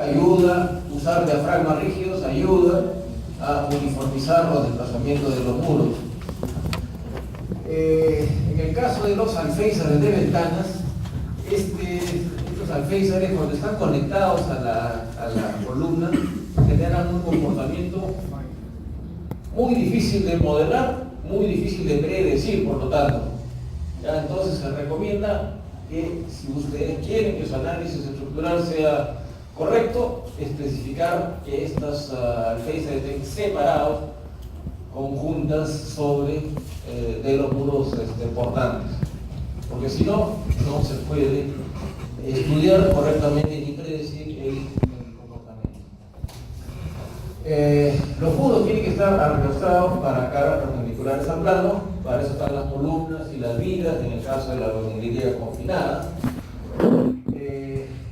ayuda, usar diafragmas rígidos ayuda a uniformizar los desplazamientos de los muros. En el caso de los alféizares de ventanas, estos alféizares, cuando están conectados a la columna, generan un comportamiento muy difícil de modelar, muy difícil de predecir, por lo tanto. ¿Ya? Entonces se recomienda que, si ustedes quieren que su análisis estructural sea correcto, especificar que estas alféizares estén separados con juntas de los muros portantes, porque si no, no se puede estudiar correctamente ni predecir el comportamiento. Los muros tienen que estar arrastrados para caras perpendiculares al plano, para eso están las columnas y las vigas en el caso de la albañilería confinada.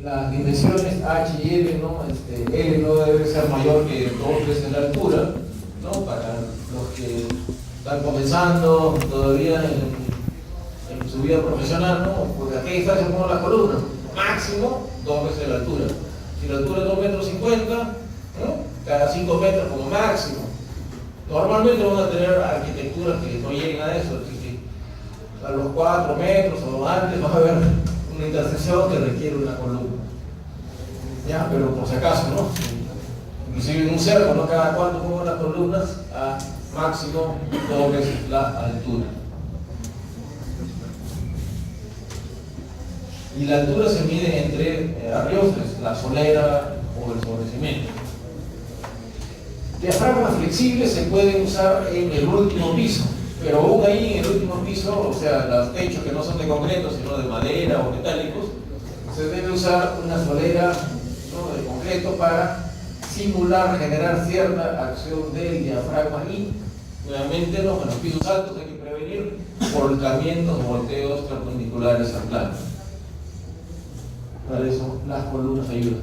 Las dimensiones H y L, ¿no? L no debe ser mayor que 2 veces la altura, ¿no? Para los que están comenzando todavía en su vida profesional, ¿no? Porque a qué distancia pongo las columnas, máximo 2 veces la altura. Si la altura es 2,50 metros, ¿no? Cada 5 metros como máximo. Normalmente van a tener arquitecturas que no lleguen a eso, así que a los 4 metros o antes va a haber una intersección que requiere una columna. Ya, pero por si acaso, ¿no? Inclusive en un cerco, ¿no? Cada cuánto pongo las columnas a máximo 2 veces la altura. Y la altura se mide entre arriostres, la solera o el sobrecimiento. Diafragmas flexibles se pueden usar en el último piso, pero aún ahí en el último piso, o sea, los techos que no son de concreto, sino de madera o metálicos, se debe usar una solera, ¿no? De concreto para simular, generar cierta acción del diafragma y, nuevamente, ¿no? En los pisos altos hay que prevenir volcamientos o volteos perpendiculares al plano. Para eso las columnas ayudan.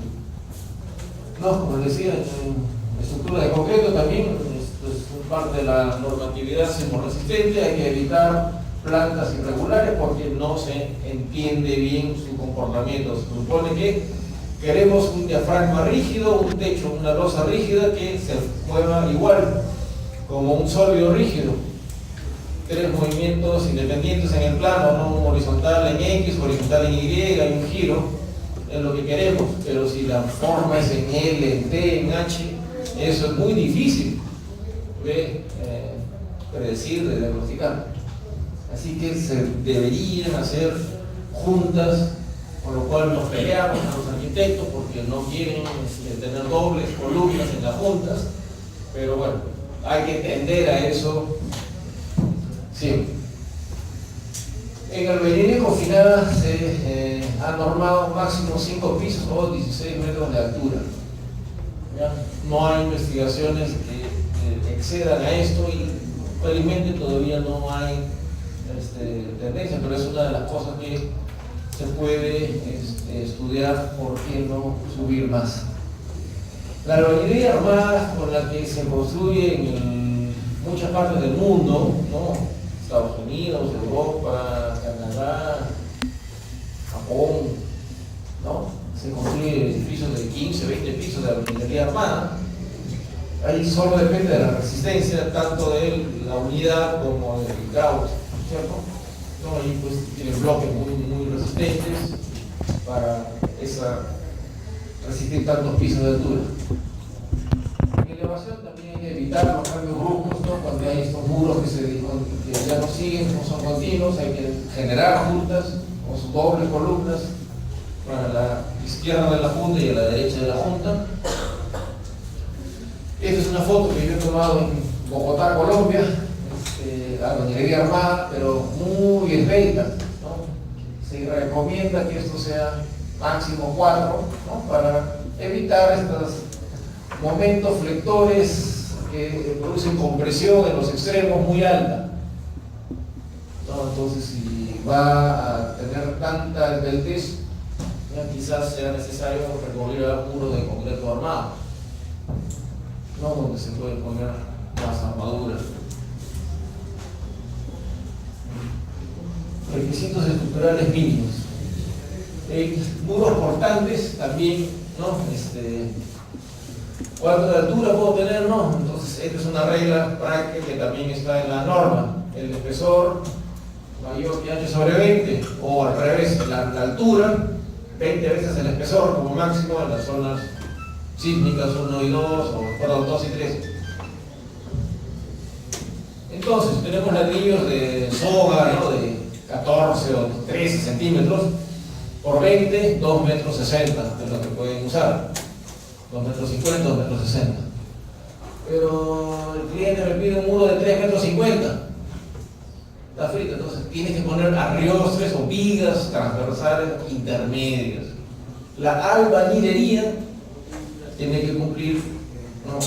No, como decía, en estructura de concreto también, esto es parte de la normatividad sismorresistente, hay que evitar plantas irregulares porque no se entiende bien su comportamiento. Se supone que queremos un diafragma rígido, un techo, una losa rígida que se mueva igual, como un sólido rígido. 3 movimientos independientes en el plano, no horizontal en X, horizontal en Y, hay un giro, es lo que queremos, pero si la forma es en L, en T, en H, eso es muy difícil de predecir, de diagnosticar. Así que se deberían hacer juntas, con lo cual nos peleamos a los arquitectos porque no quieren tener dobles columnas en las juntas, pero bueno, hay que tender a eso siempre. En albañilería confinada se ha normado máximo 5 pisos o 16 metros de altura. ¿Ya? No hay investigaciones que excedan a esto y felizmente todavía no hay tendencia, pero es una de las cosas que se puede estudiar, por qué no subir más. La albañilería armada con la que se construye en muchas partes del mundo, ¿no? Estados Unidos, Europa, Canadá, Japón, ¿no? Se construyen edificios de 15, 20 pisos de albañilería armada. Ahí solo depende de la resistencia tanto de la unidad como del grout, ¿cierto? ¿No? Ahí pues tienen bloques muy resistentes para resistir tantos pisos de altura. En elevación también hay que evitar los cambios bruscos, ¿no? Cuando hay estos muros que ya no siguen, no son continuos, hay que generar juntas con sus dobles columnas para la izquierda de la junta y a la derecha de la junta. Esta es una foto que yo he tomado en Bogotá, Colombia, albañilería armada, pero muy esbelta, ¿no? Se recomienda que esto sea máximo 4, ¿no? Para evitar estos momentos flectores que producen compresión en los extremos muy alta, ¿no? Entonces, si va a tener tanta esbeltez, quizás sea necesario recurrir a muros de concreto armado, ¿no? Donde se puede poner más armadura. Requisitos estructurales mínimos. Muros portantes también ¿no? ¿Cuánto de altura puedo tener? No. Entonces, esta es una regla práctica que también está en la norma. El espesor mayor que h sobre 20, o al revés, la altura, 20 veces el espesor como máximo en las zonas sísmicas 1 y 2, o perdón, 2 y 3. Entonces, tenemos ladrillos de soga, ¿no? De 14 o 13 centímetros por 20, 2 metros 60 es lo que pueden usar. 2 metros 50, 2 metros 60. Pero el cliente me pide un muro de 3 metros 50. Está frito, entonces tienes que poner arriostres o vigas transversales intermedias. La albañilería tiene que cumplir, ¿no?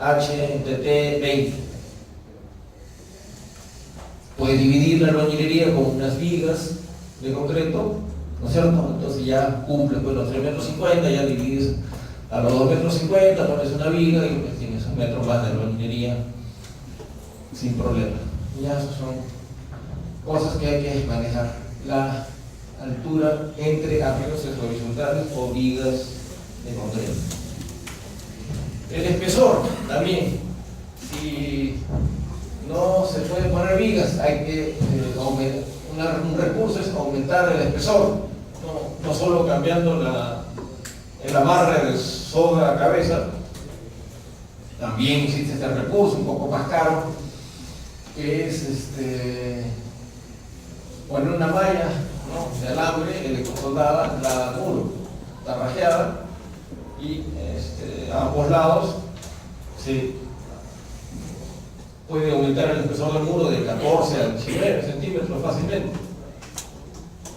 H entre T 20. Puede dividir la albañilería con unas vigas de concreto, ¿no es cierto? Entonces ya cumple pues, los 3 metros 50, ya divides a los 2 metros 50, pones una viga y pues, tienes un metro más de albañilería sin problema. Ya esas son cosas que hay que manejar. La altura entre arriostres horizontales o vigas de concreto. El espesor también. Si no se puede poner vigas, hay que un recurso es aumentar el espesor, no solo cambiando el amarre de soga a cabeza. También existe este recurso un poco más caro, que es poner una malla, ¿no? De alambre electrosoldada, la muro, tarrajeada, y a ambos lados se puede aumentar el espesor del muro de 14 a 19 centímetros fácilmente,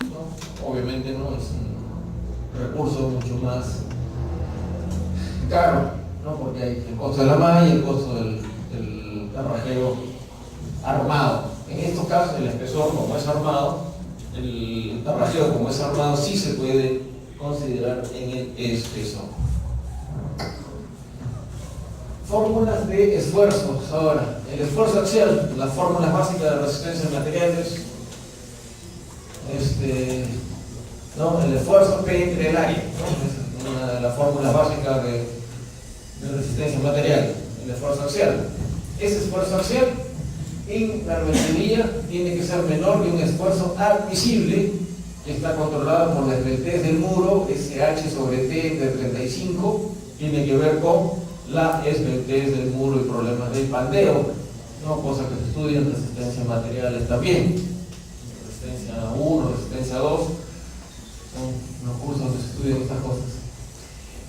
¿no? Obviamente no es un recurso mucho más caro, ¿no? Porque hay el costo de la malla y el costo del tarrajeo armado. En estos casos el espesor, como es armado, el tarrajeo como es armado, sí se puede considerar en el espesor. Fórmulas de esfuerzos. Ahora, el esfuerzo axial, las fórmulas básicas de resistencia en materiales, ¿no? El esfuerzo P entre el área, ¿no? Es una de las fórmulas básicas de resistencia en material, el esfuerzo axial. Ese esfuerzo axial en la albañilería tiene que ser menor que un esfuerzo admisible que está controlado por la esbeltez del muro, SH sobre T de 35, tiene que ver con la esbeltez del muro y problemas del pandeo, ¿no? Cosas que se estudian en resistencia a materiales también, resistencia 1, resistencia 2, son los cursos donde se estudian estas cosas.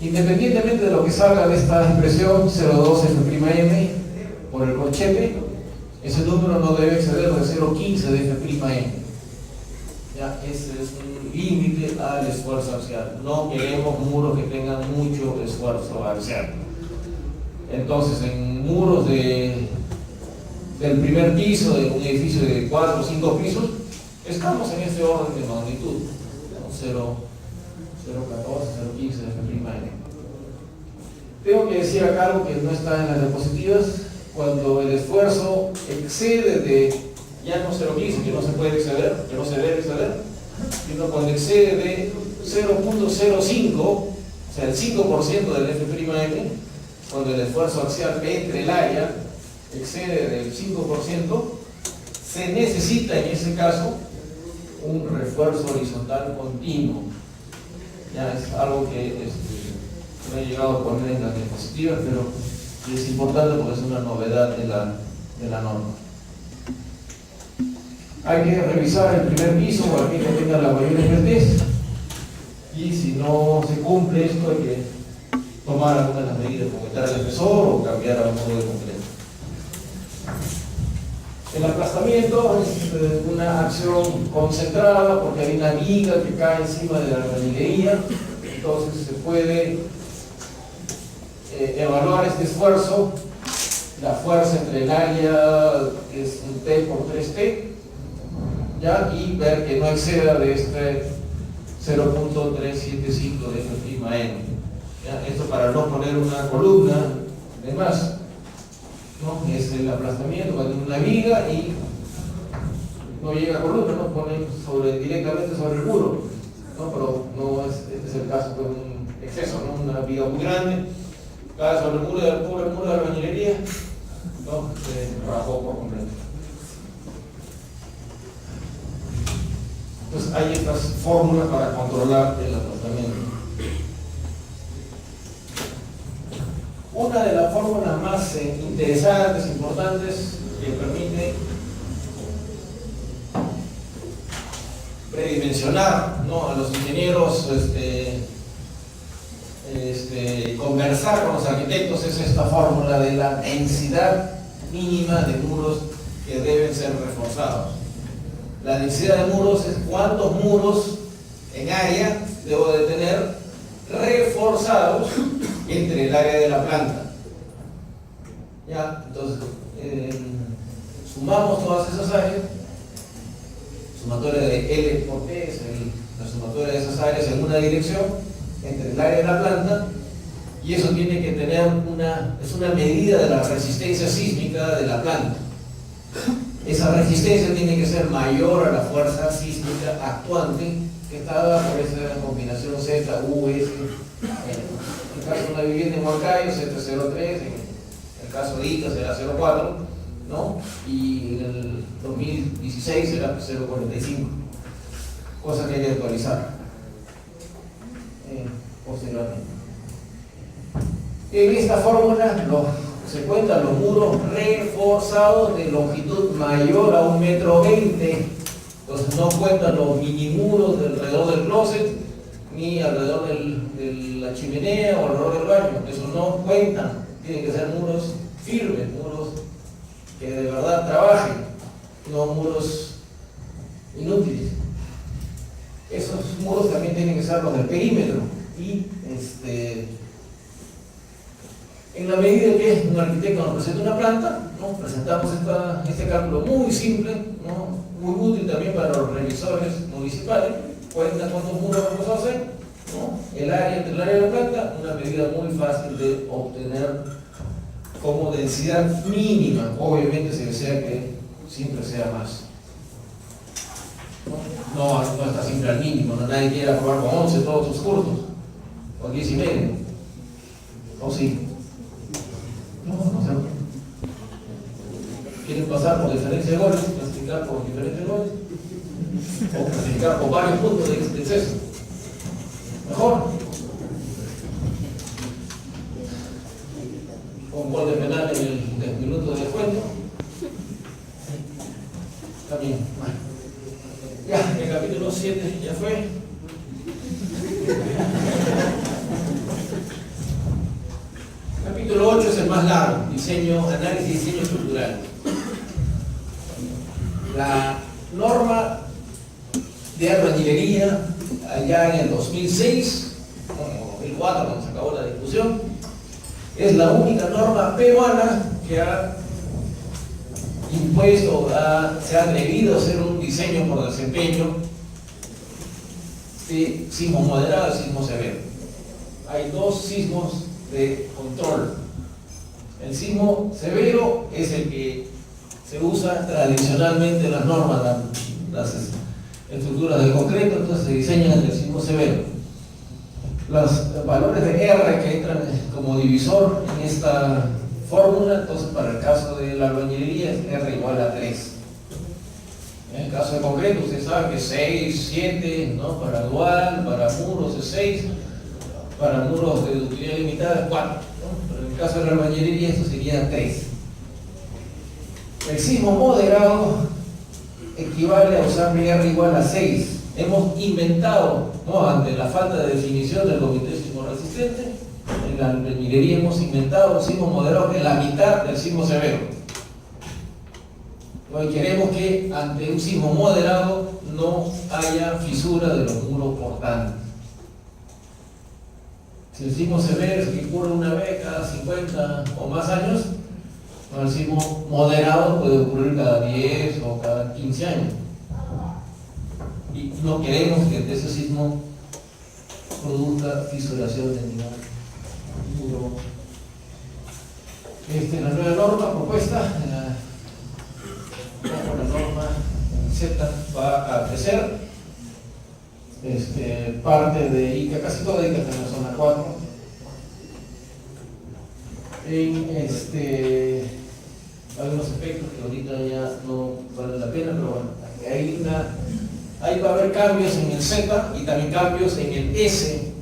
Independientemente de lo que salga de esta expresión 0,2 F'M por el corchete, ese número no debe exceder de 0,15 de F'M. Ya, ese es un límite al esfuerzo axial. No queremos muros que tengan mucho esfuerzo axial. Entonces, en muros del primer piso de un edificio de 4 o 5 pisos, estamos en este orden de magnitud, 0,14, 0,15 de F'M. Tengo que decir acá algo que no está en las diapositivas. Cuando el esfuerzo excede de, ya no 0,15, que no se puede exceder, que no se debe exceder, sino cuando excede de 0,05, o sea, el 5% del F'M, cuando el esfuerzo axial entre el área excede del 5%, se necesita en ese caso un refuerzo horizontal continuo. Ya es algo que no he llegado a poner en las diapositivas, pero es importante porque es una novedad de la norma. Hay que revisar el primer piso o aquel que tenga la mayor esbeltez, y si no se cumple esto hay que tomar algunas de las medidas, aumentar el espesor o cambiar a un modo de concreto. El aplastamiento es una acción concentrada porque hay una viga que cae encima de la albañilería, entonces se puede evaluar este esfuerzo. La fuerza entre el área es un T por 3T, ¿ya? Y ver que no exceda de este 0,375 de F'M. Esto para no poner una columna de más, ¿no? Es el aplastamiento, cuando hay una viga y no llega a columna, no ponen directamente sobre el muro, ¿no? Pero no es, este es el caso de un exceso, ¿no? Una viga muy grande, cae sobre el pobre muro de albañilería, ¿no? Se rajó por completo. Entonces hay estas fórmulas para controlar el aplastamiento. Una de las fórmulas más interesantes, importantes, que permite predimensionar, ¿no?, a los ingenieros, conversar con los arquitectos, es esta fórmula de la densidad mínima de muros que deben ser reforzados. La densidad de muros es cuántos muros en área debo de tener reforzados entre el área de la planta. ¿Ya? Entonces, sumamos todas esas áreas, sumatoria de L por T es la sumatoria de esas áreas en una dirección entre el área de la planta, y eso tiene que tener es una medida de la resistencia sísmica de la planta. Esa resistencia tiene que ser mayor a la fuerza sísmica actuante que está dada por esa combinación Z, U, S. En el caso de una vivienda en Huancayo, Z03, en el caso de Ica será 0,4, ¿no? Y en el 2016 será 0,45, cosa que hay que actualizar posteriormente. En esta fórmula se cuentan los muros reforzados de longitud mayor a 1,20 metros. Entonces no cuentan los mini muros alrededor del closet, ni alrededor de la chimenea o alrededor del baño. Eso no cuentan. Tienen que ser muros firmes, muros que de verdad trabajen, no muros inútiles. Esos muros también tienen que ser los del perímetro. Y en la medida que un arquitecto nos presenta una planta, ¿no?, presentamos este cálculo muy simple, ¿no?, muy útil también para los revisores municipales. Cuenta cuántos muros vamos a hacer, ¿no?, el área entre el área de la planta, una medida muy fácil de obtener como densidad mínima. Obviamente se desea que siempre sea más. No está siempre al mínimo, ¿no? Nadie quiere aprobar con 11 todos sus cursos, o 10,5, o sí. No sé. ¿Quieren pasar por diferencia de goles? ¿Clasificar por diferentes goles? ¿O clasificar por varios puntos de exceso? Mejor. Con gol de penal en el minuto de descuento. También. Bueno. Ya, el capítulo 7 ya fue. Capítulo 8 es el más largo, análisis y diseño estructural. La norma de albañilería, allá en el 2006, o 2004, cuando se acabó la discusión, es la única norma peruana que ha impuesto, se ha atrevido a hacer un diseño por desempeño de sismo moderado y sismo severo. Hay dos sismos de control. El sismo severo es el que se usa tradicionalmente en las normas, las estructuras de concreto, entonces se diseñan en el sismo severo. Los valores de R que entran como divisor en esta fórmula, entonces para el caso de la albañilería es R igual a 3. En el caso de concreto, ustedes saben que 6, 7, ¿no? Para dual, para muros es 6, para muros de utilidad limitada es 4, ¿no? Pero en el caso de la albañilería esto sería 3. El sismo moderado equivale a usar R igual a 6. Hemos inventado, ¿no?, ante la falta de definición del comité sismo resistente, en la albañilería hemos inventado un sismo moderado que es la mitad del sismo severo. Hoy queremos que ante un sismo moderado no haya fisura de los muros portantes. Si el sismo severo es que ocurre una vez cada 50 o más años, el sismo moderado puede ocurrir cada 10 o cada 15 años. Y no queremos que ese sismo produzca fisuración de ningún muro. La nueva norma propuesta, la norma Z va a crecer. parte de Ica, casi toda Ica está en la zona 4. En algunos efectos que ahorita ya no vale la pena, pero bueno, ahí va a haber cambios en el Z y también cambios en el S,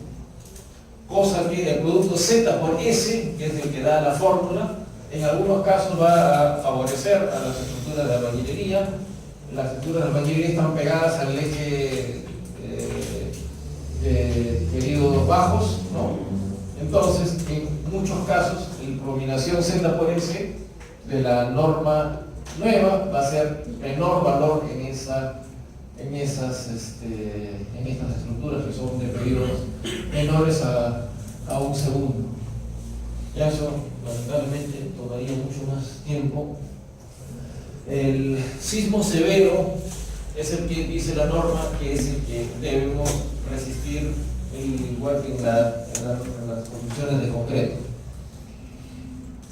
cosa que el producto Z por S, que es el que da la fórmula, en algunos casos va a favorecer a las estructuras de albañilería. Las estructuras de albañilería están pegadas al eje de periodos bajos, ¿no? Entonces, en muchos casos, la combinación Z por S de la norma nueva va a ser menor valor en estas estructuras que son de periodos menores a un segundo. Ya eso, lamentablemente, tomaría mucho más tiempo. El sismo severo es el que dice la norma que es el que debemos resistir, igual que en las construcciones de concreto.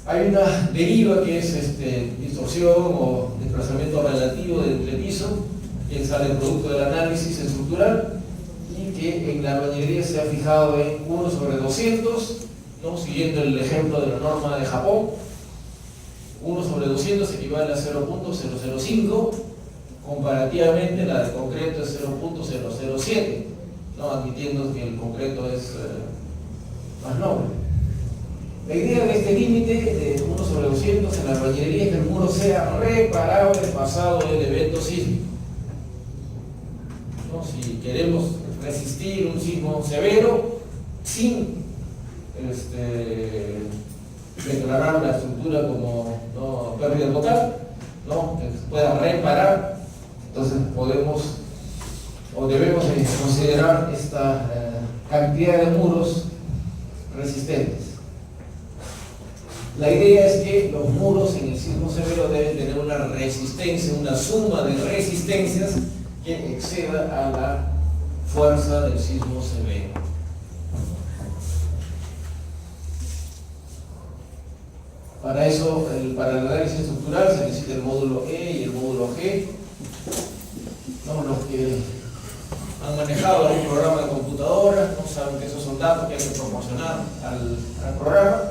Hay una deriva que es distorsión o desplazamiento relativo del entrepiso, que sale producto del análisis estructural y que en la albañilería se ha fijado en 1/200, ¿no? Siguiendo el ejemplo de la norma de Japón. 1/200 equivale a 0.005, comparativamente la de concreto es 0.007, ¿no? Admitiendo que el concreto es más noble. La idea de este límite de 1/200 en la albañilería es que el muro sea reparable pasado el evento sísmico, ¿no? Si queremos resistir un sismo severo sin declarar la estructura como pérdida total, ¿no? Que se pueda reparar, entonces podemos o debemos considerar esta cantidad de muros resistentes. La idea es que los muros en el sismo severo deben tener una resistencia, una suma de resistencias que exceda a la fuerza del sismo severo. Para eso, para el análisis estructural se necesita el módulo E y el módulo G. ¿No? Los que han manejado algún programa de computadora no saben que esos son datos que hay que proporcionar al programa.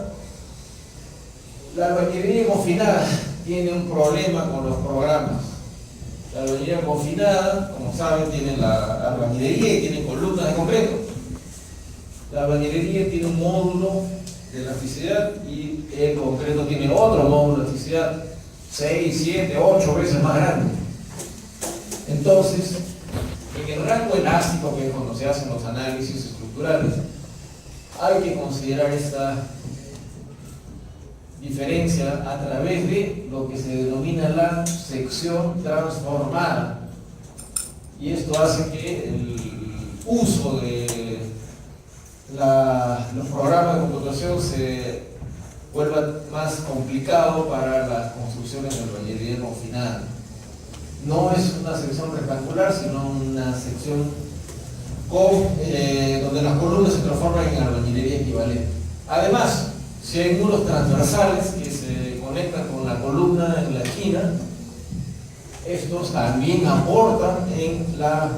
La albañilería confinada tiene un problema con los programas. La albañilería confinada, como saben, tiene la albañilería y tiene columnas de concreto. La albañilería tiene un módulo de elasticidad y el concreto tiene otro módulo de elasticidad 6, 7, 8 veces más grande. Entonces, en el rango elástico, que es cuando se hacen los análisis estructurales, hay que considerar esta diferencia a través de lo que se denomina la sección transformada, y esto hace que el uso de los programas de computación se vuelva más complicado para las construcciones de albañilería confinada. No es una sección rectangular, sino una sección donde las columnas se transforman en albañilería equivalente. Además, si hay muros transversales que se conectan con la columna en la esquina, estos también aportan en la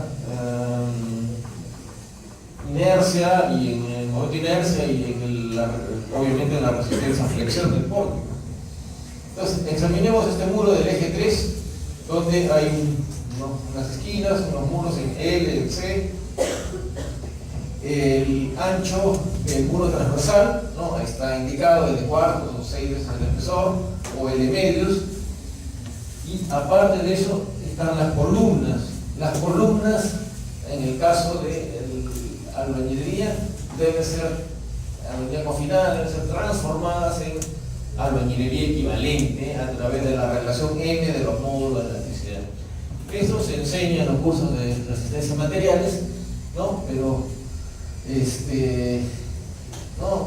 inercia y en el momento de inercia y obviamente en la resistencia a flexión del pórtico. Entonces, examinemos este muro del eje 3, donde hay unas esquinas, unos muros en L, en C. El ancho del muro transversal, ¿no? Está indicado L cuartos o 6 veces el espesor, o L medios, y aparte de eso están las columnas. Las columnas, en el caso de albañilería, deben ser albañilería confinada, deben ser transformadas en albañilería equivalente a través de la relación M de los módulos de elasticidad. Esto se enseña en los cursos de resistencia a materiales, ¿no? Pero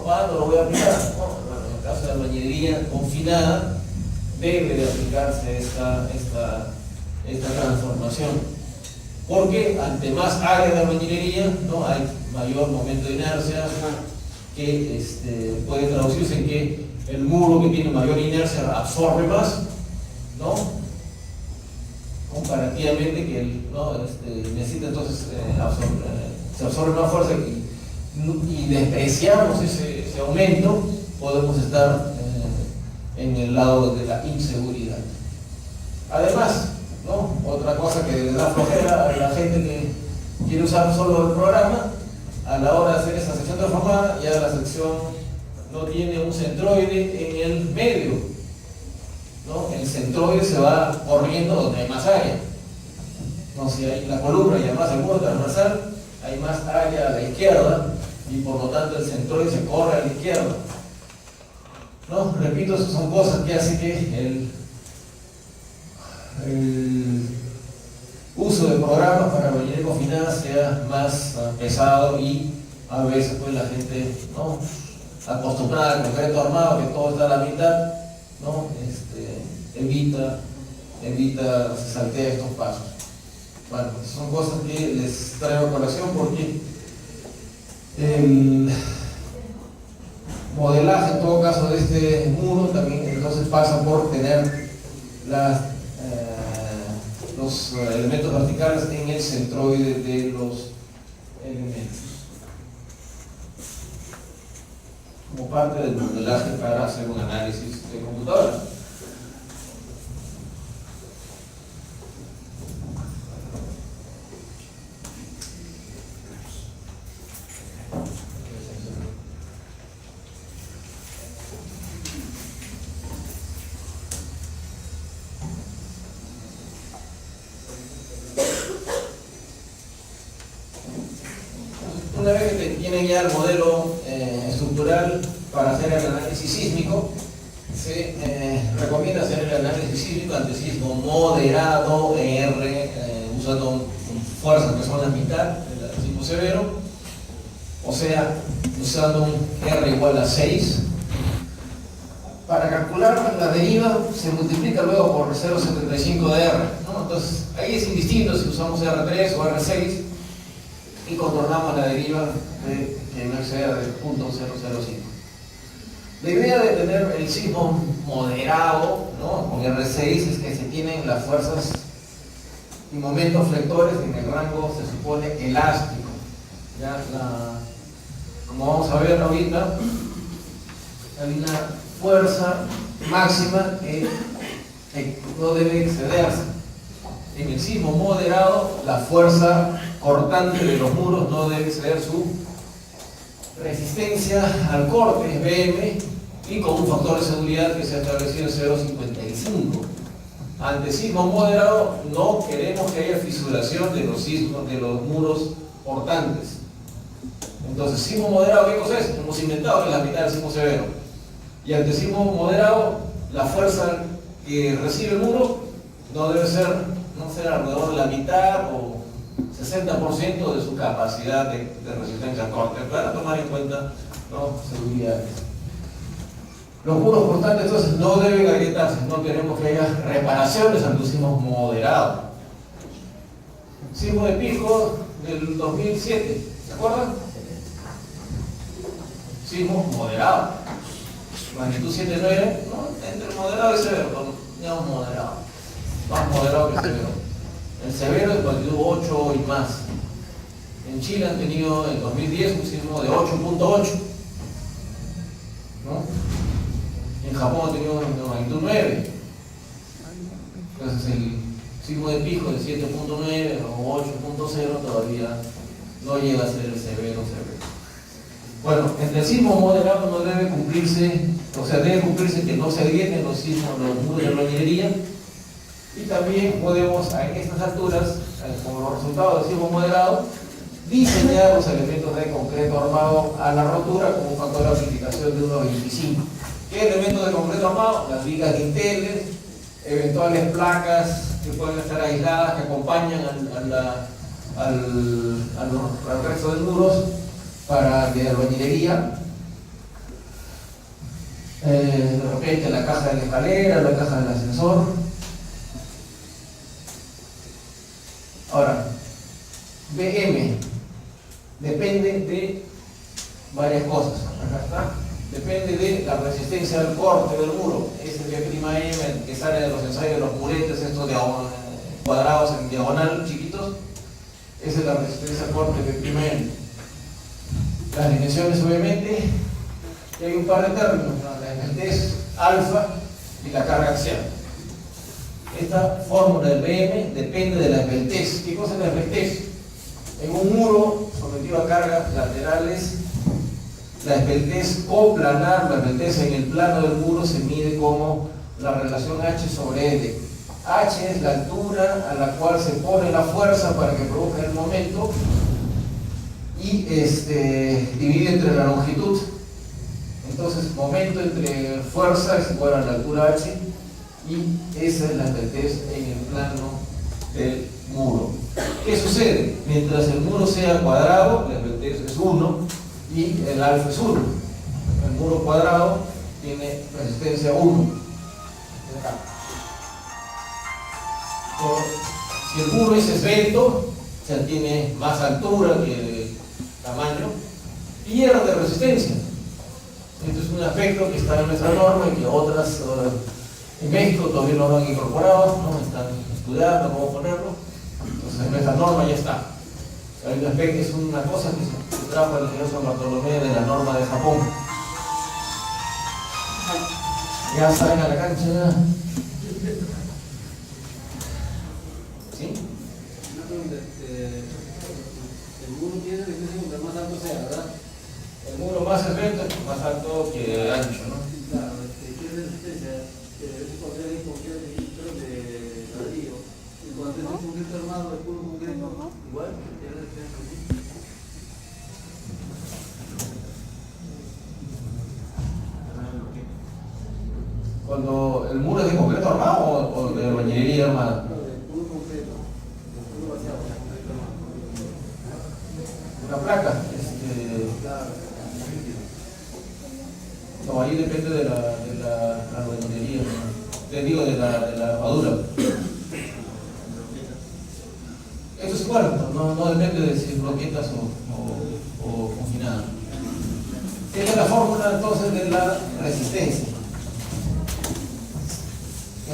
¿cuándo lo voy a aplicar? Bueno, en el caso de albañilería confinada debe de aplicarse esta transformación, porque ante más área de albañilería, ¿no? Hay mayor momento de inercia, que puede traducirse en que el muro que tiene mayor inercia absorbe más, ¿no? comparativamente que ¿no? necesita entonces se absorbe más fuerza y despreciamos ese aumento, podemos estar en el lado de la inseguridad. Además, ¿no? Otra cosa que le da flojera a la gente que quiere usar solo el programa, a la hora de hacer esa sección transformada, ya la sección no tiene un centroide en el medio, ¿no? El centroide se va corriendo donde hay más área. No, si hay la columna y además el muro transversal, hay más área a la izquierda y por lo tanto el centroide se corre a la izquierda. ¿No? Repito, son cosas que hacen que el uso de programas para albañilería confinada sea más pesado y a veces pues la gente, ¿no? Acostumbrada al concreto armado, que todo está a la mitad, ¿no? evita, se saltea estos pasos. Bueno, son cosas que les traigo a colación porque el modelaje en todo caso de este muro también entonces pasa por tener los elementos verticales en el centroide de los elementos como parte del modelaje para hacer un análisis de computadora. Una vez que tienen ya el modelo estructural para hacer el análisis sísmico, se recomienda hacer el análisis sísmico ante sismo moderado, usando fuerzas que son la mitad del sismo severo, o sea, usando un R igual a 6. Para calcular la deriva se multiplica luego por 0,75 de R, ¿no? Entonces ahí es indistinto si usamos R3 o R6 y contornamos la deriva de que no exceda del punto 0,05. La idea de tener el sismo moderado, ¿no? Con R6 es que se tienen las fuerzas y momentos flectores en el rango, se supone, elástico. ¿Ya? Como vamos a ver ahorita, hay una fuerza máxima que no debe excederse. En el sismo moderado, la fuerza cortante de los muros no debe exceder su resistencia al corte, BM, y con un factor de seguridad que se ha establecido en 0,55. Ante sismo moderado no queremos que haya fisuración de los muros portantes. Entonces, sismo moderado, ¿qué cosa es? Hemos inventado que es la mitad del sismo severo. Y ante sismo moderado, la fuerza que recibe el muro no debe ser alrededor de la mitad o 60% de su capacidad de resistencia al corte, para tomar en cuenta, ¿no?, seguridades. Los muros portantes entonces no deben agrietarse, no queremos que haya reparaciones ante un sismo moderado. Sismo de Pisco del 2007, ¿se acuerdan? Sismo moderado, magnitud 7.9, ¿no? Entre moderado y severo, digamos moderado, más moderado que severo. El severo es magnitud 8 y más. En Chile han tenido en 2010 un sismo de 8.8, ¿no? En Japón ha tenido una magnitud 9. Entonces el sismo de Pisco de 7.9 o 8.0 todavía no llega a ser el severo. Bueno, entre el sismo moderado no debe cumplirse, o sea, debe cumplirse que no se agrieten los muros de albañilería, y también podemos en estas alturas, como resultado del sismo moderado, diseñar los elementos de concreto armado a la rotura con un factor de amplificación de 1.25. ¿Qué elementos de concreto armado? Las vigas de dinteles, eventuales placas que pueden estar aisladas, que acompañan al resto de muros de albañilería. De repente la caja de la escalera, la caja del ascensor. Ahora, BM depende de varias cosas. Acá está. Depende de la resistencia del corte del muro. Ese es el prima M, que sale de los ensayos de los muretes, esto de cuadrados en diagonal chiquitos, esa es la resistencia corte B'M. Las dimensiones, obviamente, y hay un par de términos, ¿no? La esbeltez alfa y la carga axial. Esta fórmula del Bm depende de la esbeltez. ¿Qué cosa es la esbeltez? En un muro sometido a cargas laterales, la esbeltez coplanar, la esbeltez en el plano del muro, se mide como la relación H sobre L. H es la altura a la cual se pone la fuerza para que produzca el momento y divide entre la longitud. Entonces, momento entre fuerza es igual a la altura H, y esa es la esbeltez en el plano del muro. ¿Qué sucede? Mientras el muro sea cuadrado, la esbeltez es 1 y el alfa es 1. El muro cuadrado tiene resistencia 1. Si el muro es esbelto, o sea, tiene más altura que tamaño, pierde resistencia. Esto es un aspecto que está en nuestra norma y que otras en México todavía no lo han incorporado, ¿no? Están estudiando cómo ponerlo. Entonces en nuestra norma ya está. Hay un aspecto, es una cosa que se trajo el señor San Bartolomé de la norma de Japón. Ya salen a la cancha. ¿Sí? Una pregunta, el muro tiene resistencia mientras más alto sea, ¿verdad? El muro más esbelto es más alto que ancho, ¿no? Claro, tiene resistencia, es papel de ladrillo. Y cuando es un concreto armado, el puro concreto, igual, tiene resistencia así. Cuando el muro es de concreto armado o de bañilería armada. No, del puro concreto, del puro vaciado, concreto armado. Una placa. Claro. No, ahí depende de la albañilería, ¿no? Te digo de la armadura. Eso es igual, no depende de si es bloquetas o confinada. Esta es la fórmula entonces de la resistencia.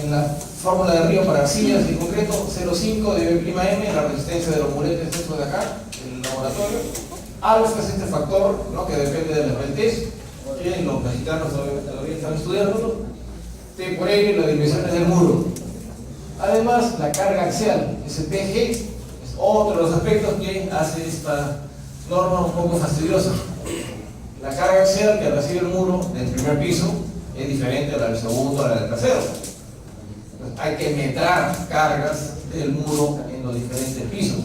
En la fórmula de Río para arcillas y concreto, 0,5 de B'M, la resistencia de los muretes, esto de acá, el laboratorio. Alfa es este factor, ¿no? Que depende de la esbeltez. Que los mexicanos todavía están estudiándolo. T por L, las dimensiones del muro. Además, la carga axial, SPG, es otro de los aspectos que hace esta norma un poco fastidiosa. La carga axial que recibe el muro del primer piso es diferente a la del segundo, a la del tercero. Entonces, hay que metrar cargas del muro en los diferentes pisos,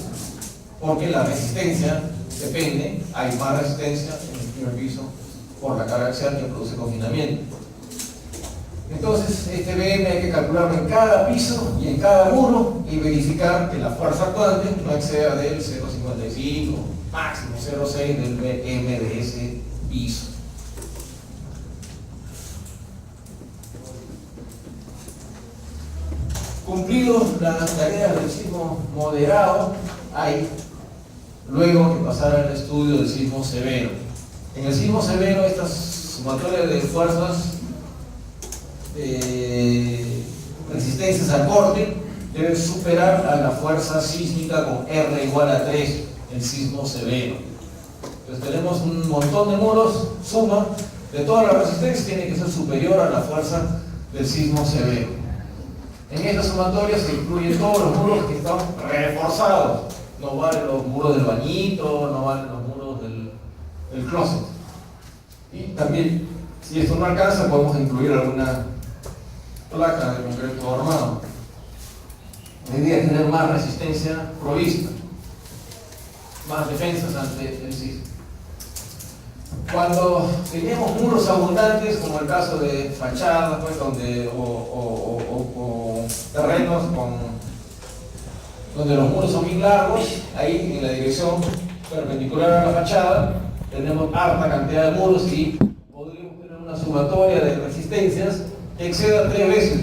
porque la resistencia depende, hay más resistencia en el primer piso por la carga axial que produce confinamiento. Entonces, este Bm hay que calcularlo en cada piso y en cada muro y verificar que la fuerza actuante no exceda del 0,55, máximo 0,6 del Bm de ese piso. Cumplidos las tareas del sismo moderado, hay luego que pasar al estudio del sismo severo. En el sismo severo, estas sumatorias de fuerzas, resistencias al corte, deben superar a la fuerza sísmica con R igual a 3, el sismo severo. Entonces tenemos un montón de muros, suma de toda la resistencia tiene que ser superior a la fuerza del sismo severo. En estas sumatorias se incluyen todos los muros que están reforzados. No valen los muros del bañito, no valen los muros del closet. Y también, si esto no alcanza, podemos incluir alguna placa de concreto armado. La idea es tener más resistencia provista, más defensas ante el sismo. Cuando tenemos muros abundantes, como el caso de fachadas, pues, o terrenos donde los muros son bien largos, ahí en la dirección perpendicular a la fachada tenemos harta cantidad de muros y podríamos tener una sumatoria de resistencias que exceda 3 veces.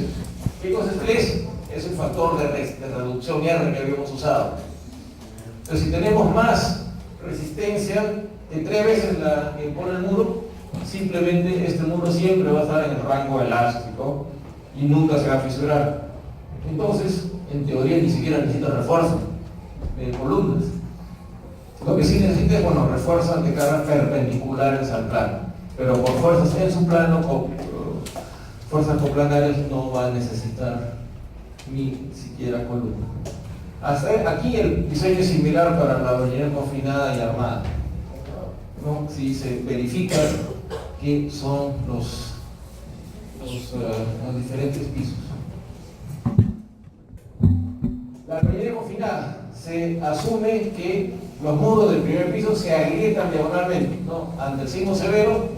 ¿Qué cosa es 3? Es el factor de reducción R que habíamos usado. Entonces, si tenemos más resistencia de 3 veces la que pone el muro, simplemente este muro siempre va a estar en el rango elástico y nunca se va a fisurar. Entonces, en teoría ni siquiera necesita refuerzo de columnas. Lo que sí necesita es, bueno, refuerzos de cargas perpendiculares al plano, pero por fuerzas en su plano, fuerzas coplanarias, no va a necesitar ni siquiera columna. Hasta aquí el diseño es similar para la bañera confinada y armada, ¿no? Si se verifica que son los diferentes pisos. La bañera confinada, se asume que los muros del primer piso se agrietan diagonalmente, ¿no? Ante el sismo severo,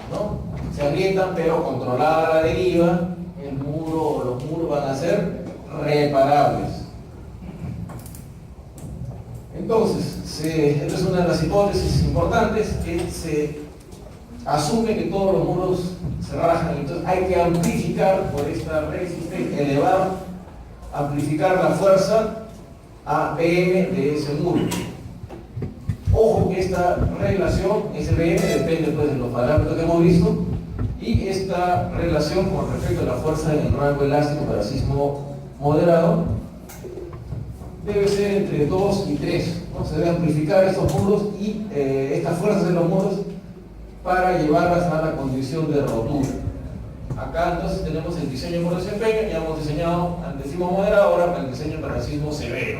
¿no? Se agrietan, pero controlada la deriva, el muro o los muros van a ser reparables. Entonces, esta es una de las hipótesis importantes, que se asume que todos los muros se rajan, entonces hay que amplificar por esta resistencia, amplificar la fuerza a BM de ese muro. Ojo que esta relación, ese BM, depende pues de los parámetros que hemos visto, y esta relación con respecto a la fuerza en el rango elástico para sismo moderado debe ser entre 2 y 3, ¿no? Se debe amplificar estos muros y estas fuerzas de los muros para llevarlas a la condición de rotura. Acá entonces tenemos el diseño por desempeño, ya hemos diseñado al sismo moderado, ahora para el diseño para el sismo severo.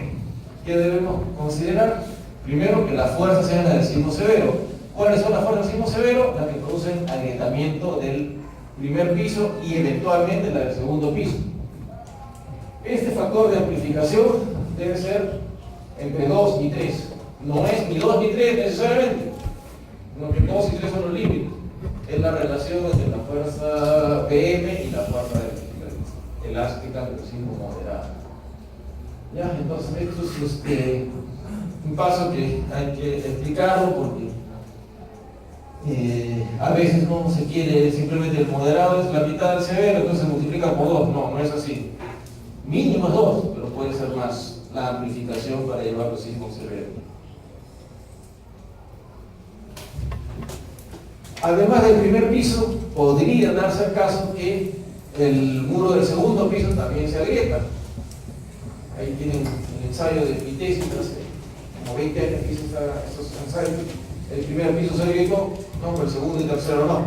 ¿Qué debemos considerar? Primero, que las fuerzas sean las del sismo severo. ¿Cuáles son las fuerzas del sismo severo? Las que producen agrietamiento del primer piso y eventualmente la del segundo piso. Este factor de amplificación debe ser entre 2 y 3. No es ni 2 ni 3 necesariamente, sino que 2 y 3 son los límites. Es la relación entre la fuerza PM y la fuerza elástica del sismo moderado. ¿Ya? Entonces, esto es un paso que hay que explicarlo porque a veces no se quiere simplemente el moderado es la mitad del severo, entonces se multiplica por 2. No, no es así. Mínimo es 2, pero puede ser más la amplificación para llevar los sismos severos. Además del primer piso, podría darse el caso que el muro del segundo piso también se agrieta. Ahí tienen el ensayo de mi tesis, hace como 20 años que hice esos ensayos. El primer piso se agrietó, no, pero el segundo y tercero no,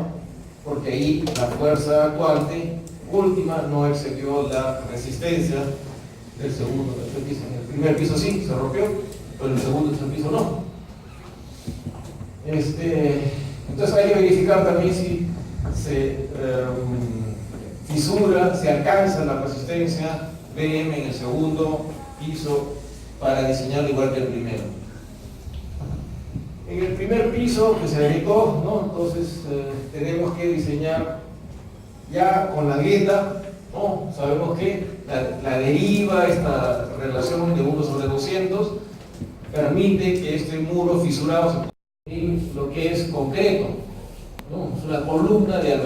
porque ahí la fuerza actuante última no excedió la resistencia del segundo y tercer piso. En el primer piso sí, se rompió, pero en el segundo y tercer piso no. Entonces hay que verificar también si se fisura, se alcanza la resistencia BM en el segundo piso para diseñarlo igual que el primero. En el primer piso que se agrietó, ¿no? Entonces tenemos que diseñar ya con la grieta, ¿no? Sabemos que la deriva, esta relación de 1 sobre 200, permite que este muro fisurado se en lo que es concreto, ¿no? Es una columna de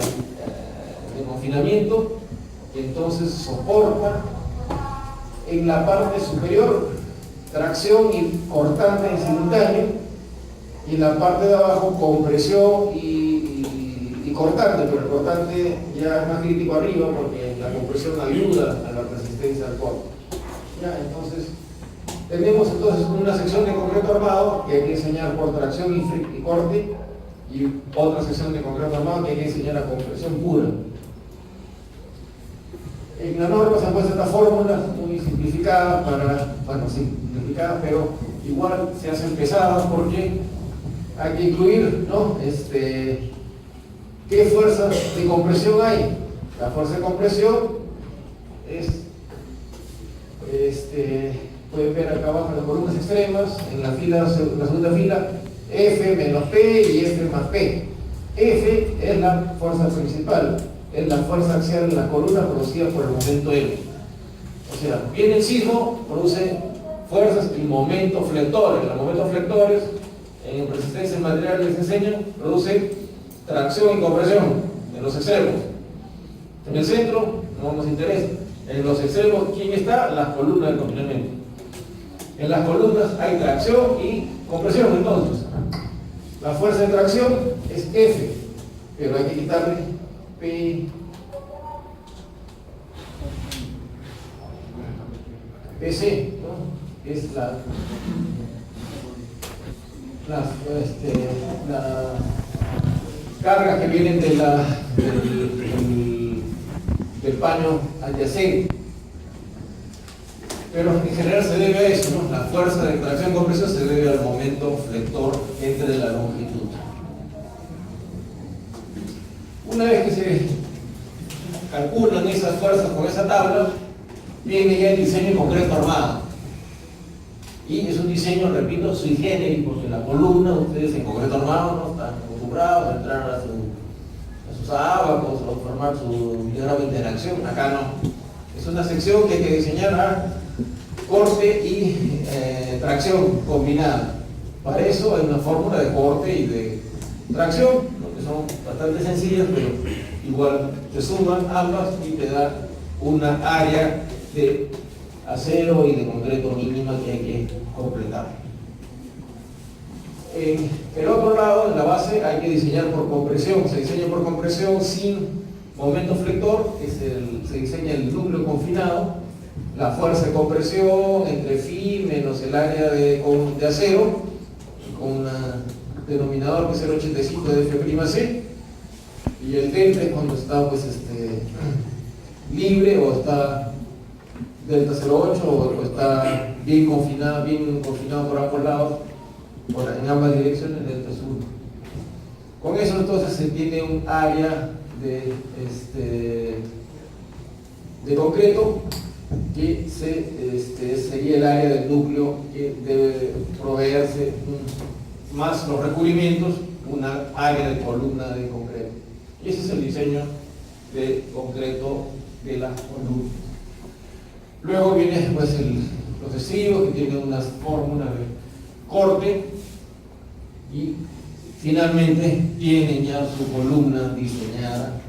confinamiento que entonces soporta en la parte superior tracción y cortante en simultáneo, y en la parte de abajo compresión y cortante, pero el cortante ya es más crítico arriba porque la compresión ayuda a la resistencia al corte. ¿Ya? Entonces tenemos una sección de concreto armado que hay que enseñar por tracción y corte, y otra sección de concreto armado que hay que enseñar a compresión pura. En la norma se han puesto estas fórmulas muy simplificadas simplificadas, pero igual se hacen pesadas porque hay que incluir, ¿no? ¿Qué fuerzas de compresión hay? La fuerza de compresión es, pueden ver acá abajo en las columnas extremas, en la segunda fila, F menos P y F más P. F es la fuerza principal, es la fuerza axial en la columna producida por el momento L. O sea, viene el sismo, produce fuerzas y momentos flectores. Los momentos flectores en resistencia en material les enseñan, producen tracción y compresión en los extremos. En el centro no nos interesa. En los extremos, ¿quién está? Las columnas de confinamiento. En las columnas hay tracción y compresión. Entonces, la fuerza de tracción es F, pero hay que quitarle P. PC, ¿no? Es la cargas que vienen del paño adyacente. Pero en general se debe a eso, ¿no? La fuerza de tracción-compresión se debe al momento flector entre la longitud. Una vez que se calculan esas fuerzas con esa tabla, viene ya el diseño en concreto armado. Y es un diseño, repito, sui generis, porque la columna, ustedes en concreto armado no están acostumbrados a entrar a sus abacos o formar su diagrama de interacción. Acá no. Es una sección que hay que diseñar a corte y tracción combinada. Para eso hay una fórmula de corte y de tracción, que son bastante sencillas, pero igual se suman ambas y te da una área de acero y de concreto mínima que hay que completar. En el otro lado, en la base, hay que diseñar por compresión. Se diseña por compresión sin momento flector, que se diseña el núcleo confinado, la fuerza de compresión entre phi menos el área de acero, con un denominador que es 0,85 de F'C, y el delta es cuando está pues, libre o está delta 0,8 o está bien confinado por ambos lados, en ambas direcciones, delta es 1. Con eso entonces se tiene un área de concreto que sería el área del núcleo que debe proveerse más los recubrimientos, una área de columna de concreto. Y ese es el diseño de concreto de las columnas. Luego viene pues, los estribos, que tienen unas fórmulas de corte, y finalmente tienen ya su columna diseñada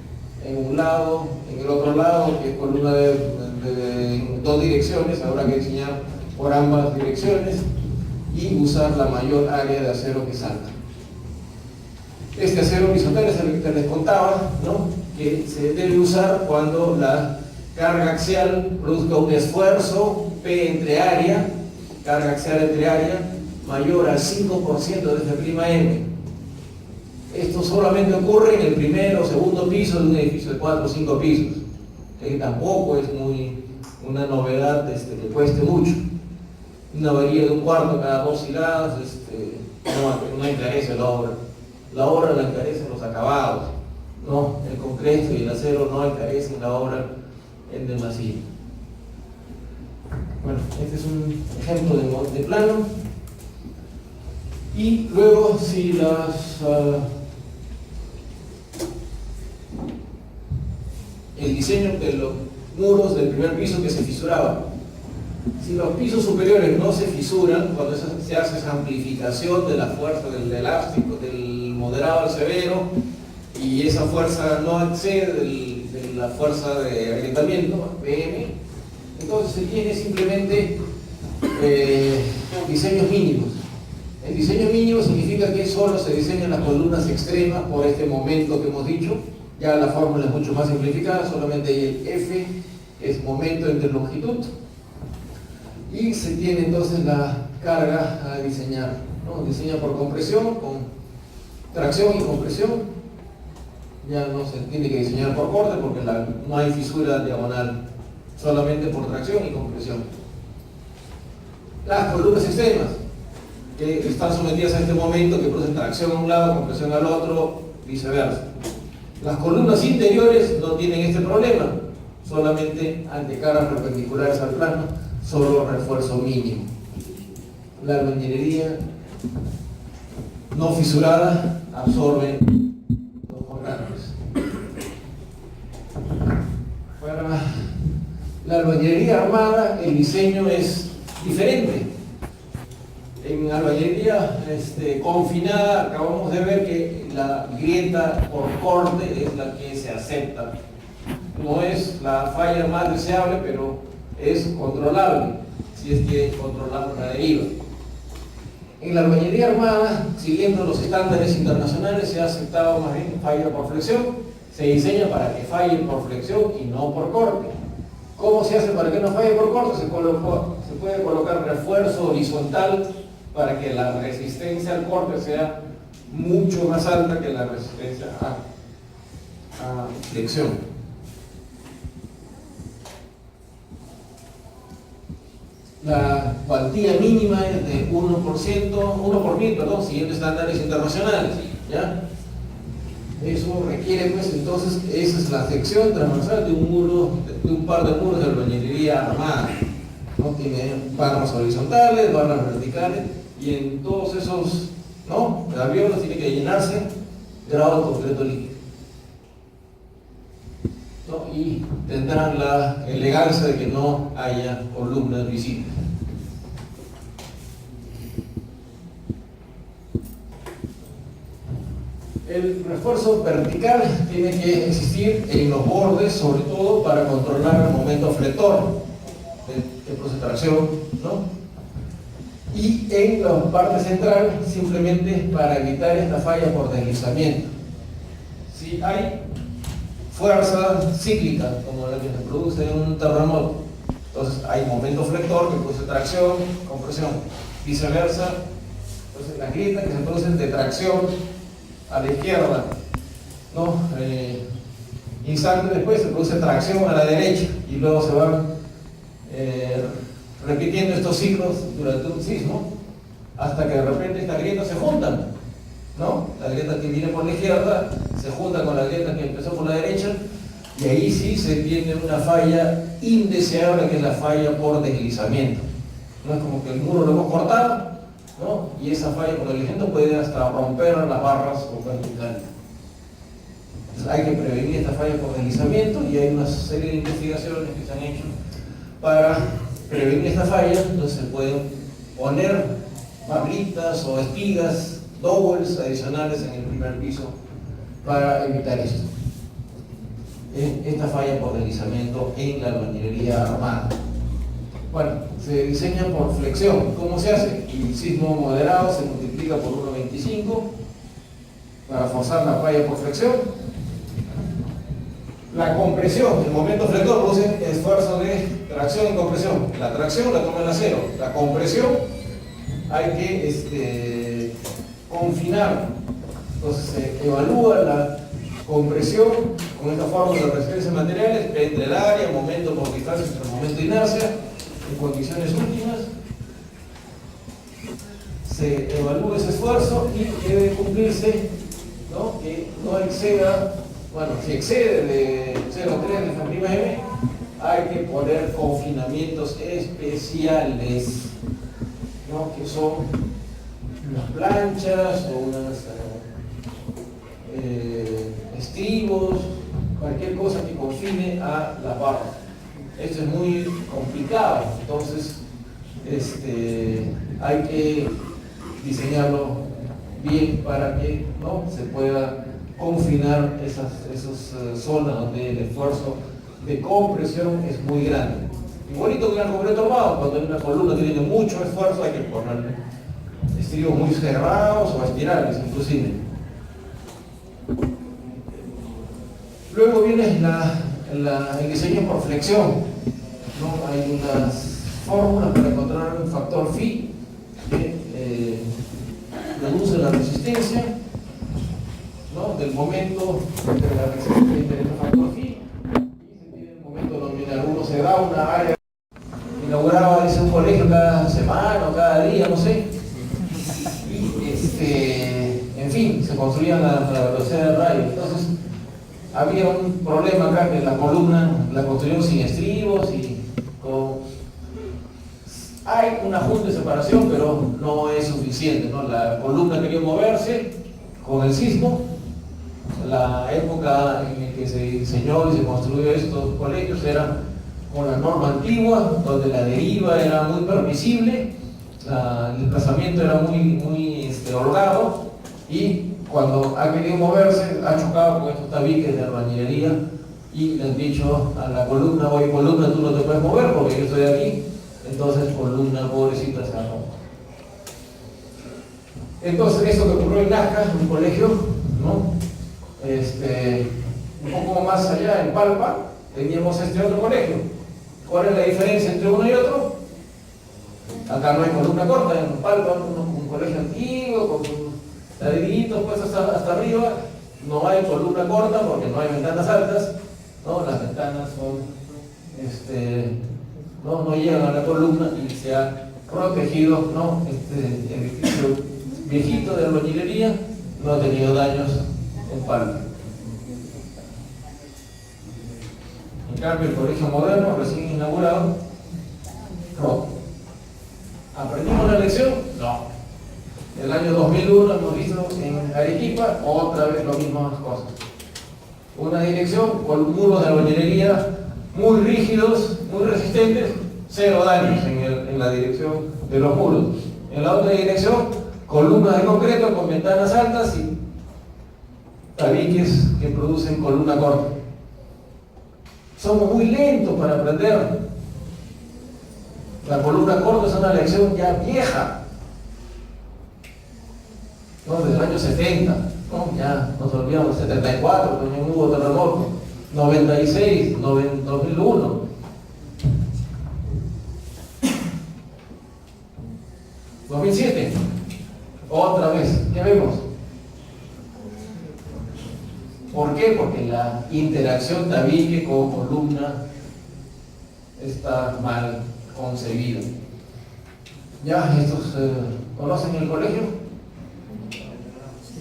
en un lado, en el otro lado, que es columna de dos direcciones. Habrá que diseñar por ambas direcciones y usar la mayor área de acero que salga. Este acero horizontal es el que les contaba, ¿no? Que se debe usar cuando la carga axial produzca un esfuerzo P entre área, carga axial entre área, mayor al 5% de F'M. Esto solamente ocurre en el primer o segundo piso de un edificio de 4 o 5 pisos. Tampoco es una novedad que cueste mucho. Una varilla de un cuarto cada 2 hiladas no encarece la obra. La obra la encarecen los acabados, no el concreto y el acero no encarecen la obra en demasía. Bueno, este es un ejemplo de plano. Y luego, si el diseño de los muros del primer piso que se fisuraban, si los pisos superiores no se fisuran, cuando se hace esa amplificación de la fuerza del elástico, del moderado al severo, y esa fuerza no excede de la fuerza de agrietamiento, PM, entonces se tiene simplemente diseños mínimos. El diseño mínimo significa que solo se diseñan las columnas extremas por este momento que hemos dicho. Ya la fórmula es mucho más simplificada, solamente hay el F, es momento entre longitud, y se tiene entonces la carga a diseñar, ¿no? Diseña por compresión, con tracción y compresión. Ya no se tiene que diseñar por corte porque no hay fisura diagonal, solamente por tracción y compresión. Las columnas extremas, que están sometidas a este momento, que producen tracción a un lado, compresión al otro, viceversa. Las columnas interiores no tienen este problema, solamente antecargas perpendiculares al plano, solo refuerzo mínimo. La albañilería no fisurada absorbe los colgantes. Para la albañilería armada el diseño es diferente. En albañilería confinada acabamos de ver que la grieta por corte es la que se acepta. No es la falla más deseable, pero es controlable, si es que controlamos la deriva. En la albañilería armada, siguiendo los estándares internacionales, se ha aceptado más bien falla por flexión. Se diseña para que falle por flexión y no por corte. ¿Cómo se hace para que no falle por corte? Se puede colocar refuerzo horizontal para que la resistencia al corte sea mucho más alta que la resistencia a flexión. La cuantía mínima es de 1 por mil, siguiendo estándares internacionales, ¿ya? Eso requiere, pues, entonces, esa es la sección transversal de un muro, de un par de muros de albañilería armada, ¿no? Tiene barras horizontales, barras verticales, y en todos esos, ¿no?, alvéolos tiene que llenarse grado de concreto líquido, ¿no? Y tendrán la elegancia de que no haya columnas visibles. El refuerzo vertical tiene que existir en los bordes, sobre todo para controlar el momento flector del proceso de tracción, ¿no? Y en la parte central, simplemente para evitar esta falla por deslizamiento. Si hay fuerza cíclica, como la que se produce en un terremoto, entonces hay momento flector que produce tracción, compresión. Viceversa, entonces las grietas que se producen de tracción a la izquierda, ¿no? Instante después se produce tracción a la derecha y luego se van repitiendo estos ciclos durante un sismo hasta que de repente estas grietas se juntan, ¿no? La grieta que viene por la izquierda se junta con la grieta que empezó por la derecha y ahí sí se tiene una falla indeseable, que es la falla por deslizamiento. No es como que el muro lo hemos cortado, ¿no? Y esa falla por deslizamiento puede hasta romper las barras o verticales. Entonces hay que prevenir esta falla por deslizamiento y hay una serie de investigaciones que se han hecho para prevenir esta falla. Entonces se pueden poner barritas o espigas, dowels adicionales en el primer piso para evitar esto. Esta falla por deslizamiento en la albañilería armada. Bueno, se diseña por flexión. ¿Cómo se hace? El sismo moderado se multiplica por 1,25 para forzar la falla por flexión. La compresión, el momento flector produce esfuerzo de tracción y compresión. La tracción la toma el acero. La compresión hay que confinar. Entonces se evalúa la compresión con esta fórmula de resistencia de materiales entre el área, momento por distancia entre momento de inercia. En condiciones últimas se evalúa ese esfuerzo y debe cumplirse, ¿no?, que no exceda, bueno, si excede de 0,3 de Fm, hay que poner confinamientos especiales, ¿no?, que son unas planchas o unas estribos, cualquier cosa que confine a la barra. Esto es muy complicado, entonces hay que diseñarlo bien para que, ¿no?, se pueda confinar esas zonas donde el esfuerzo de compresión es muy grande. Igualito que en el concreto armado, cuando hay una columna que tiene mucho esfuerzo hay que ponerle estribos muy cerrados o espirales inclusive. Luego viene el diseño por flexión, ¿no? Hay unas fórmulas para encontrar un factor phi que reduce la resistencia, ¿no?, del momento entre la resistencia y el factor phi, y se tiene el momento nominal. Uno se da una área, inauguraba un colegio cada semana o cada día, no sé, y en fin, se construían la velocidad de radio. Entonces había un problema acá, que la columna la construyeron sin estribos y hay un ajuste de separación, pero no es suficiente, ¿no? La columna quería moverse con el sismo. La época en la que se diseñó y se construyó estos colegios era con la norma antigua, donde la deriva era muy permisible, el desplazamiento era muy holgado, y cuando ha querido moverse ha chocado con estos tabiques de albañilería y le han dicho a la columna: oye, columna, tú no te puedes mover porque yo estoy aquí. Entonces, columna, pobrecita, se arrojó. Entonces, esto que ocurrió en Nazca, un colegio, ¿no?, un poco más allá, en Palpa, teníamos este otro colegio. ¿Cuál es la diferencia entre uno y otro? Acá no hay columna corta, en Palpa, un colegio antiguo, con ladrillitos pues hasta arriba, no hay columna corta porque no hay ventanas altas, ¿no? Las ventanas son, no llegan a la columna y se ha protegido, ¿no? Este edificio viejito de albañilería no ha tenido daños en Palpa. En cambio, el colegio moderno, recién inaugurado, roto. ¿Aprendimos la lección? No. El año 2001 hemos visto en Arequipa otra vez las mismas cosas. Una dirección con muros de albañilería muy rígidos, muy resistentes, cero daños en la dirección de los muros. En la otra dirección, columnas de concreto con ventanas altas y tabiques que producen columna corta. Somos muy lentos para aprender. La columna corta es una lección ya vieja, ¿no? Desde el año 70, ¿no? Ya nos olvidamos, 74, cuando hubo terremoto, 96, 2001. ¿2007? Otra vez, ¿qué vemos? ¿Por qué? Porque la interacción tabique con columna está mal concebida. ¿Ya estos conocen el colegio?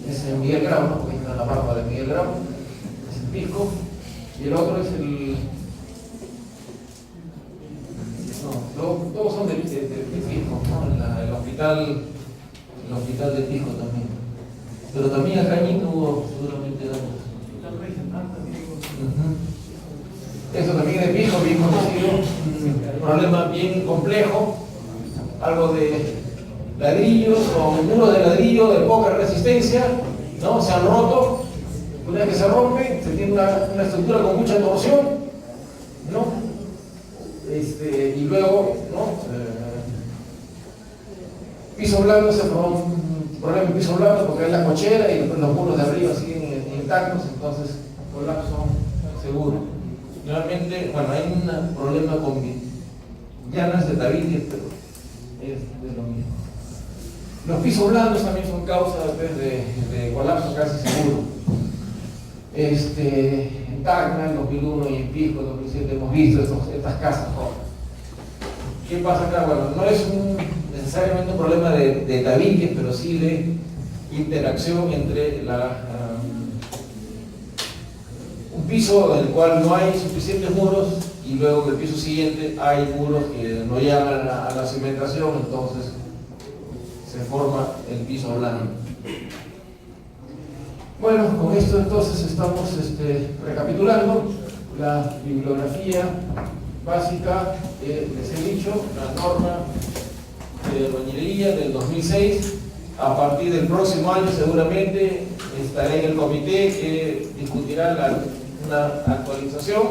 Es en Miguel Grau, ¿no? Porque está en la barba de Miguel Grau, es el Pisco, y el otro es el... No, todos son de Pisco, ¿no? El hospital de Pisco también. Pero también acá en hubo seguramente daños. Eso también es de Pisco, bien conocido, un problema bien complejo, algo de ladrillos o muros de ladrillo de poca resistencia, ¿no? Se han roto, una vez que se rompe, se tiene una estructura con mucha torsión, ¿no? Y luego, ¿no? Piso blanco, se forma un problema en piso blanco porque hay la cochera y los muros de arriba siguen intactos, entonces colapso seguro. Realmente, bueno, hay un problema con llanas de tabiques, pero es de lo mismo. Los pisos blandos también son causa de colapso casi seguro. En Tacna, en 2001 y en Pisco, en 2007 hemos visto estas casas rotas. ¿Qué pasa acá? Bueno, no es necesariamente un problema de tabiques, pero sí de interacción entre un piso en el cual no hay suficientes muros y luego en el piso siguiente hay muros que no llegan a la cimentación, entonces se forma el piso blando. Bueno, con esto entonces estamos recapitulando la bibliografía básica, les he dicho, la norma de albañilería del 2006. A partir del próximo año seguramente estaré en el comité que discutirá una actualización